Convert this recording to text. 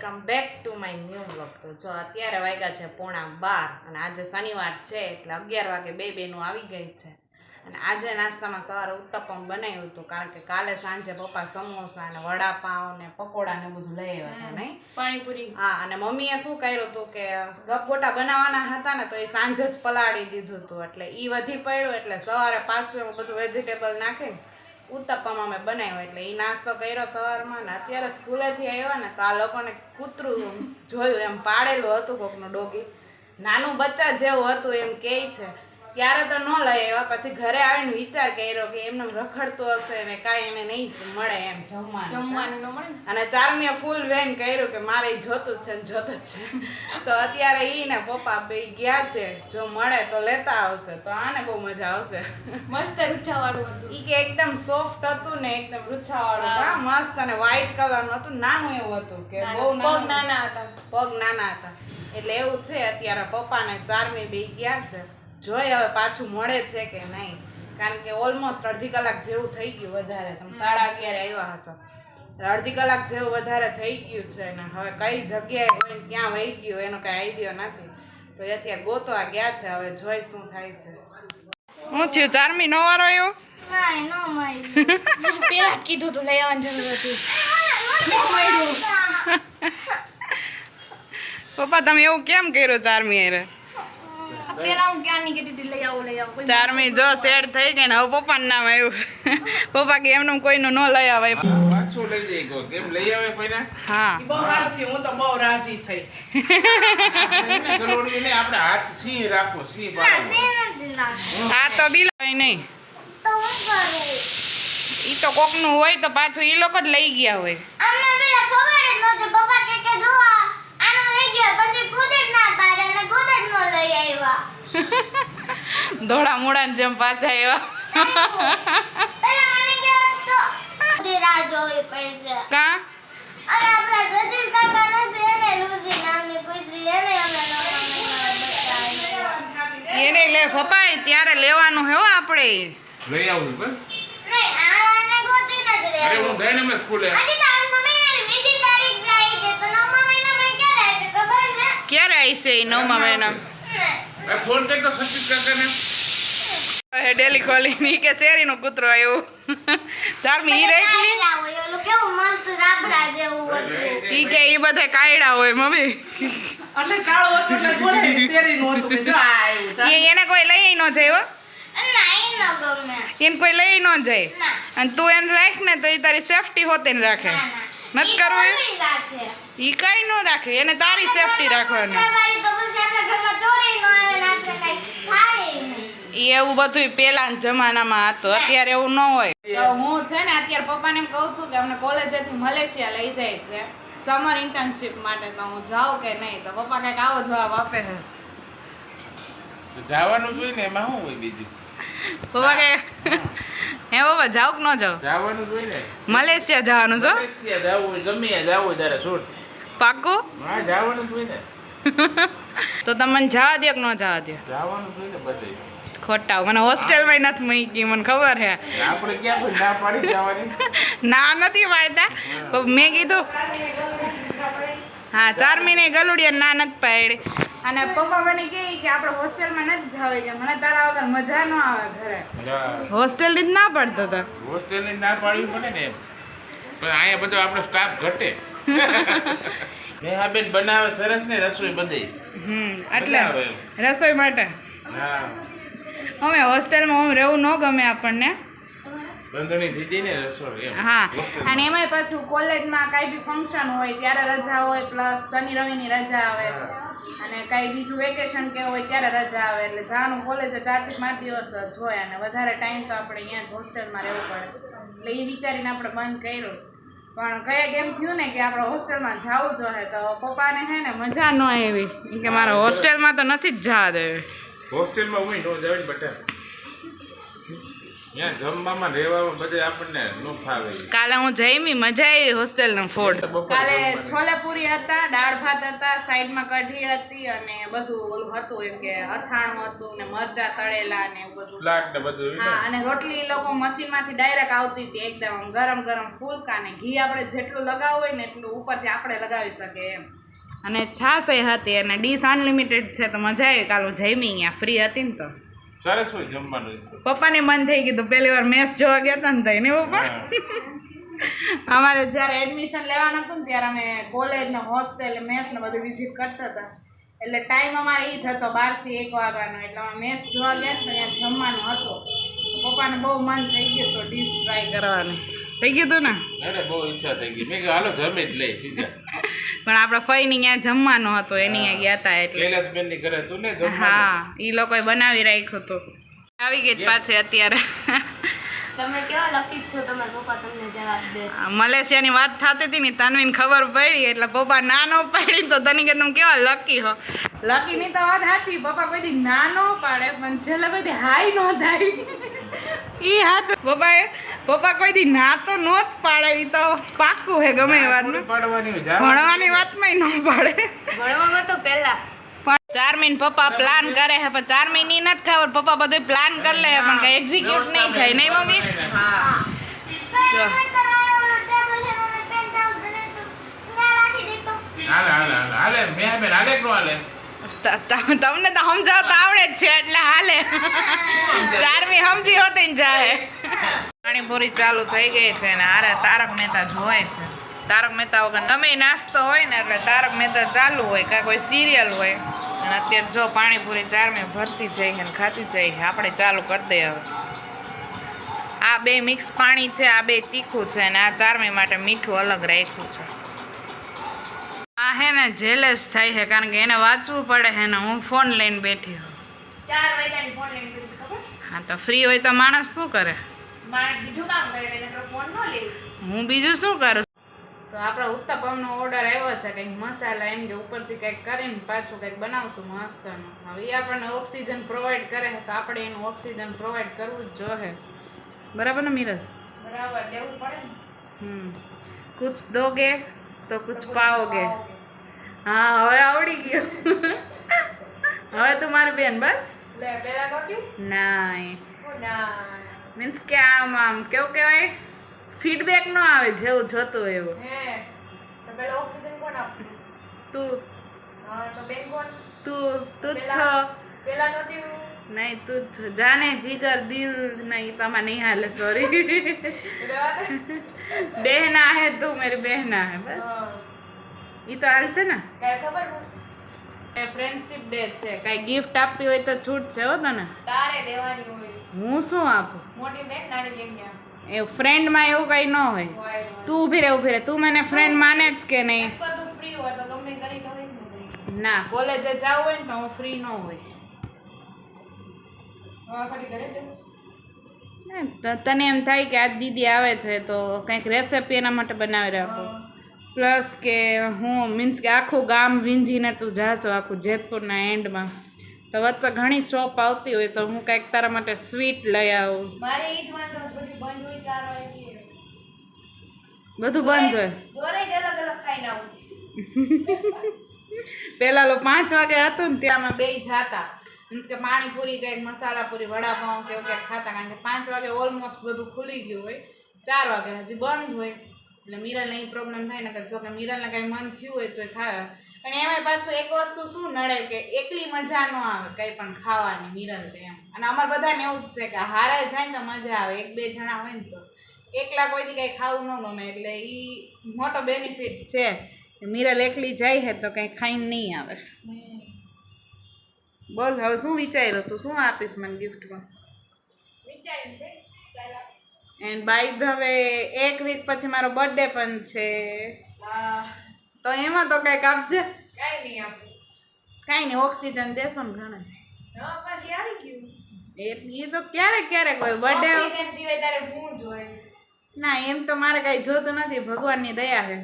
Welcome back to my new vlog. તો જો અત્યારે વાગ્યા છે 11:30 અને આજે શનિવાર છે એટલે 11 વાગે બે બેનું આવી ગઈ છે. અને આજે નાસ્તામાં સવારે ઉત્તપમ બનાવ્યું હતું કારણ કે કાલે સાંજે પપ્પા સમોસા ને વડાપાવ ને પકોડા ને બધું લઈ આવ્યા હતા નહીં પાણીપુરી. હા, અને મમ્મીએ શું કર્યું હતું કે ગપગોટા બનાવવાના હતા ને તો એ સાંજે જ પલાળી દીધું હતું એટલે એ વધી પડ્યું એટલે સવારે પાછું એમાં બધું વેજીટેબલ નાખીને ઉત્તપમ અમે બનાવ્યો એટલે એ નાસ્તો કર્યો સવારમાં. ને અત્યારે સ્કૂલેથી આવ્યા ને તો આ લોકોને કૂતરું જોયું એમ પાડેલું હતું કોકનું ડોગી, નાનું બચ્ચા જેવું હતું એમ કહે છે. ત્યારે તો ન લઈ આવ્યા, પછી ઘરે આવીને વિચાર કર્યો કે એમને રખડતું હશે ને કાંઈ એને નહીં મળે એમ જમવાનું ન મળે. અને ચારમીએ ફૂલ વેન કર્યું કે મારે જોતું જ છે ને જોતું જ છે. તો અત્યારે ઈ ને પપ્પા બે ગયા છે, જો મળે તો લેતા આવશે તો આને બહુ મજા આવશે. મસ્ત રૂછાવાળું હતું ઈ કે એકદમ સોફ્ટ હતું ને એકદમ રૂછાવાળું, હા મસ્ત, અને વ્હાઈટ કલરનું હતું, નાનું એવું હતું કે બહુ પગ નાના હતા. એટલે એવું છે. અત્યારે પપ્પા ને ચારમી બે ગયા છે, જોઈ હવે પાછું મળે છે કે નહીં, કારણ કે ઓલમોસ્ટ અડધી કલાક જેવું થઈ ગયું વધારે. તમે 11:30 આવ્યા હશો, અડધી કલાક જેવું વધારે થઈ ગયું છે ને હવે કઈ જગ્યાએ હોય ક્યાં વહી ગયું એનો કઈ આઈડિયો નથી. તો એ અત્યારે ગોતવા ગયા છે, હવે જોઈ શું થાય છે. હું થયું ચારમી નો વારો આવ્યો? પેલા કીધું તું લઈ આવવાની જરૂર હતી. પપ્પા તમે એવું કેમ કર્યું ચારમી હારે? પેલા હું ક્યાં ની કીધી લઈ આવો ચારમી જો સેડ થઈ ગઈ ને હવે પપ્પાનું નામ આવ્યું. પપ્પા કે એમનું કોઈનું ન લઈ આવે. પાછું લઈ જઈ ગયો કેમ લઈ આવે પહેલા? હા બહુ સારું થયું, હું તો બહુ રાજી થઈ. ગલોડીને આપણે હાથ સિંહ રાખો, સિંહ પાડો. આ તો બિલ હોય નહીં, ઈ તો કોકનું હોય તો પાછું ઈ લોકો જ લઈ ગયા હોય. ધોળા મૂળા ને જેમ પાછા આવ્યા. કા એને લે પપ્પા ત્યારે લેવાનું હે આપણે. લઈ આવું પણ અરે હું ગઈ ને મેં સ્કૂલે. ક્યારે આવશે એ 9મા મહિના? ફોન કરી તો સતીશ કાકાને. ડેલી ખોલી ની કે શેરીનો કૂતરો આવ્યો. ચારમી ઈ રાખી ઈ કે ઈ બધે કાયડા હોય મમ્મી. એટલે કાળો હતો એટલે બોલે શેરીનું હતું કે જો આ આવ્યું. એને કોઈ લઈ ન જાય હો, એને કોઈ લઈ ન જાય. અને તું એને રાખ ને તો એ તારી સેફટી હોતે ને રાખે. નથી કરવું ઈ કઈ ન રાખે, એને તારી સેફટી રાખવાની. એવું બધું પેલા જમાનામાં હતું, અત્યારે એવું ન હોય. હું છે ને અત્યારે પપ્પાને એમ કહું છું કે અમને કોલેજેથી મલેશિયા લઈ જાય છે સમર ઇન્ટર્નશિપ માટે, તો હું જાઉં કે નહીં? તો પપ્પા કંઈક આવો જવાબ આપે છે. જવાનું જોઈએ ને એમાં શું હોય બીજું? પપ્પા કે હે પપ્પા જાવ કે ન જાવ? જવાનું જોઈએ ને, મલેશિયા જવાનું છો? મલેશિયા જવું હોય, ગમે ત્યાં જવું હોય તારે છૂટ. પાક્કું? હા જવાનું જોઈએ ને. તો તમને જવા દો કે ન જવા દો? જવાનું જોઈએ ને બધે. ખોટા મને હોસ્ટેલમાં નથી મૂકી, મને ખબર છે. આપણે ક્યાં કોઈ ના પાડી જવાની? ના નથી પાડતા, મેં કીધું હા ચારમીને ગલુડિયા ના નથી પાડી. અને પપ્પા મને કહે કે આપણે હોસ્ટેલમાં નથી જવું, કે મને તારા વગર મજા ન આવે ઘરે. હોસ્ટેલની જ ના પાડતા હતા. હોસ્ટેલની ના પાડવી પડે ને એમ. પણ અહીંયા બધો આપણો સ્ટાફ ઘટે. નેહાબેન બનાવે સરસ ને રસોઈ બધે. એટલે રસોઈ માટે હા અમે હોસ્ટેલમાં રહેવું ન ગમે આપણને. બંધણી દીધી ને રસોઈ એમ. હા, અને એમાંય પાછું કોલેજમાં કાંઈ બી ફંક્શન હોય ત્યારે રજા હોય, પ્લસ શનિ રવિની રજા આવે, અને કાંઈ બીજું વેકેશન કે હોય ત્યારે રજા આવે, એટલે જવાનું કોલેજે 4 થી 5 દિવસ જ હોય, અને વધારે ટાઈમ તો આપણે અહીંયા જ હોસ્ટેલમાં રહેવું પડે. એટલે એ વિચારીને આપણે બંધ કર્યું. પણ કંઈક એમ થયું ને કે આપણે હોસ્ટેલમાં જવું જોઈએ, તો પપ્પાને હે ને મજા ન આવી કે મારે હોસ્ટેલમાં તો નથી જ જવા દેવી. હોસ્ટેલમાં હું નો જાવ બેટા. ત્યાં જમવામાં રહેવામાં બધે આપણને ન ફાવે. કાલે હું જઈમી, મજા આવી હોસ્ટેલનો ફૂડ. બપોરે કાલે જમવાનું. છોલે પૂરી હતા, દાળ ભાત હતા, સાઈડમાં કઢી હતી અને બધું ઓલું હતું એમ કે અથાણું હતું ને મરચા તળેલા ને એવું બધું. સલાડ ને બધું હોય ને. હા, અને રોટલી ઈ લોકો મશીનમાંથી ડાયરેક્ટ આવતી હતી એકદમ ગરમ ગરમ ફૂલકા ને ઘી આપણે જેટલું લગાવવું હોય ને એટલું ઉપરથી આપણે લગાવી શકીએ એમ. અને છાશ એ હતી અને ડીશ અનલિમિટેડ છે તો મજા આવી. કાલે હું જઈમી અહીંયા ફ્રી હતી ને તો સરસ હોય જમવાનું. પપ્પાને મન થઈ ગયું તો પહેલી વાર મેચ જોવા ગયા હતા ને તો એને પપ્પા અમારે જ્યારે એડમિશન લેવાનું હતું ને ત્યારે અમે કોલેજ ને હોસ્ટેલ મેચ ને બધું વિઝિટ કરતા હતા એટલે ટાઈમ અમારે એ જ હતો 12 થી 1 વાગ્યાનો. એટલે અમે મેચ જોવા ગયા તો ત્યાં જમવાનું હતું તો પપ્પાને બહુ મન થઈ ગયું તો ડીશ ટ્રાય કરવાનું થઈ ગયું હતું ને. અરે બહુ ઈચ્છા થઈ ગઈ. મેં કીધું હાલો જમી જ લઈ સીધા. પણ આપણા ફઈની ત્યાં જમવાનું હતું એની ત્યાં ગયા હતા એટલે કૈલાસબેન ની ઘરે તું ને જમવાનું. હા એ લોકોએ બનાવી રાખ્યું હતું. આવી ગઈ પાછી અત્યારે તમે કેવા લકી છો તમારા પપ્પા તમને જવાબ દે. મલેશિયાની વાત થતી હતી ને તન્વીને ખબર પડી એટલે પપ્પા ના નો પાડી તો તને કે તમે કેવા લકી હો. લકીની તો વાત સાચી, પપ્પા કોઈ દી ના નો પાડે પણ છેલ્લે કોઈ દી હાઈ નો થાય એ સાચું. પપ્પા કોઈ દી ના તો નો જ પાડે, એ તો પાક્કું હે ગમે એ વાતનું. પાડવાની હોય, જાવાનું. ભણવાની વાતમાં ન પાડે. ભણવામાં તો પહેલા પણ 4 મહિને પપ્પા પ્લાન કરે છે પણ 4 મહિને નથી ખબર. પપ્પા બધું પ્લાન કરી લે પણ કઈ એક્ઝિક્યુટ નહીં થાય નહીં મમ્મી. હા. જો હાલે હાલે હાલે હાલે મેં બેન હાલે નો હાલે. તમને તો સમજાવતા આવડે જ છે એટલે હાલે. 4મી સમજી હોત ને જાહે. પાણીપુરી ચાલુ થઈ ગઈ છે ને આરે તારક મહેતા જોવાય છે. તારક મહેતા વગર ગમે નાસ્તો હોય ને એટલે તારક મહેતા ચાલુ હોય કાં કોઈ સિરિયલ હોય. અને અત્યારે જો પાણીપુરી 4મી ભરતી જાય છે ને ખાતી જાય છે. આપણે ચાલુ કરી દઈએ હવે. આ 2 મિક્સ પાણી છે, આ 2 તીખું છે અને આ 4મી માટે મીઠું અલગ રાખ્યું છે. આ હે ને જેલેસ થાય છે કારણ કે એને વાંચવું પડે છે ને હું ફોન લઈને બેઠી હોઉં. 4 વાગ્યાની ફોન લઈને બેઠી ખબર. હા તો ફ્રી હોય તો માણસ શું કરે? મારે બીજું કામ કરે એટલે ફોન ન લે. હું બીજું શું કરું? તો આપણે ઉત્તપમનો ઓર્ડર આવ્યો છે કંઈક મસાલા એમ કે ઉપરથી કંઈક કરીને પાછું કંઈક બનાવશું મસ્તનું. હવે એ આપણને ઓક્સિજન પ્રોવાઈડ કરે છે તો આપણે એનું ઓક્સિજન પ્રોવાઈડ કરવું જ જોઈએ. બરાબર ને મિરજ? બરાબર દેવું પડે ને. કુછ દોગે તો કુછ પાઓગે. હા હવે આવડી ગયું. હવે તું મારી બેન બસ. લે પેલા નોટી નાય ના મીન્સ કે આમ કેવું કહેવાય ફીડબેક ન આવે જેવું જોતું એવું. હે તો પેલા ઓક્સિજન કોણ આપતું? તું હા તો બેન કોણ? તું તું જ છો. પેલા નોટી નહીં તું જ છો. જાને જીગર દિલ નહીં તમારે નહીં હાલે સોરી. બહેના હે તું મેરી બહેના હે બસ. એ તો હાલશે ને. કઈ ખબર નથી. ફ્રેન્ડશિપ ડે છે કાંઈ ગિફ્ટ આપવી હોય તો છૂટ છે હો તને. તારે દેવાની હોય. હું શું આપું? મોટી બેન નાની બેન ને એ ફ્રેન્ડમાં એવું કંઈ ન હોય. તું ઊભી રહે તું મને ફ્રેન્ડ માને જ કે નહીં? તો તું ફ્રી હોય તો ગમે કરી તો હોય જ ને કરી. ના કોલેજે જવું હોય ને તો હું ફ્રી ન હોય. હા કરી ઘરે જવું. તો તને એમ થાય કે આજ દીદી આવે છે તો કંઈક રેસીપી એના માટે બનાવી રાખો. પ્લસ કે હું મીન્સ કે આખું ગામ વીંધીને તું જાશો આખું જેતપુરના એન્ડમાં તો વચ્ચે ઘણી શોપ આવતી હોય તો હું કંઈક તારા માટે સ્વીટ લઈ આવું. મારે ઈ જ વાંધો બધું બંધ હોય 4 વાગે. બધું બંધ હોય. જોરે જ અલગ અલગ ખાઈને આવું. પહેલાં 5 વાગે હતું ને ત્યાં અમે 2 જાતા મીન્સ કે પાણીપુરી કંઈક મસાલાપુરી વડાપાઉં કે એવું કંઈક ખાતા કારણ કે 5 વાગે ઓલમોસ્ટ બધું ખુલી ગયું હોય. 4 વાગે હજી બંધ હોય એટલે મિરલને એ પ્રોબ્લેમ થાય ને કે જો કે મિરલને કાંઈ મન થયું હોય તો એ ખાવે. પણ એમાંય પાછું એક વસ્તુ શું નડે કે એકલી મજા ન આવે કંઈ પણ ખાવાની મિરલ એમ. અને અમારે બધાને એવું જ છે કે હારે જાય ને તો મજા આવે. 1-2 જણા હોય ને તો એકલા કોઈથી કંઈ ખાવું ન ગમે એટલે એ મોટો બેનિફિટ છે કે મિરલ એકલી જાય છે તો કંઈ ખાઈને નહીં આવે. બોલ હવે શું વિચાર્યું તું શું આપીશ મને ગિફ્ટમાં? વિચારીને દઈશ પહેલા. And by the way 1 week પછી મારો બર્થડે પણ છે તો એમાં તો કંઈક આપજે. કાંઈ નહીં આપું. કાંઈ નહીં ઓક્સિજન દેશો ને ઘણા. હા પછી આવી ગયું. એ તો ક્યારેક ક્યારેક હોય બર્થડે. ઓક્સિજન સિવાય તારે હું જોઈ. ના એમ તો મારે કાંઈ જોતું નથી ભગવાનની દયા છે.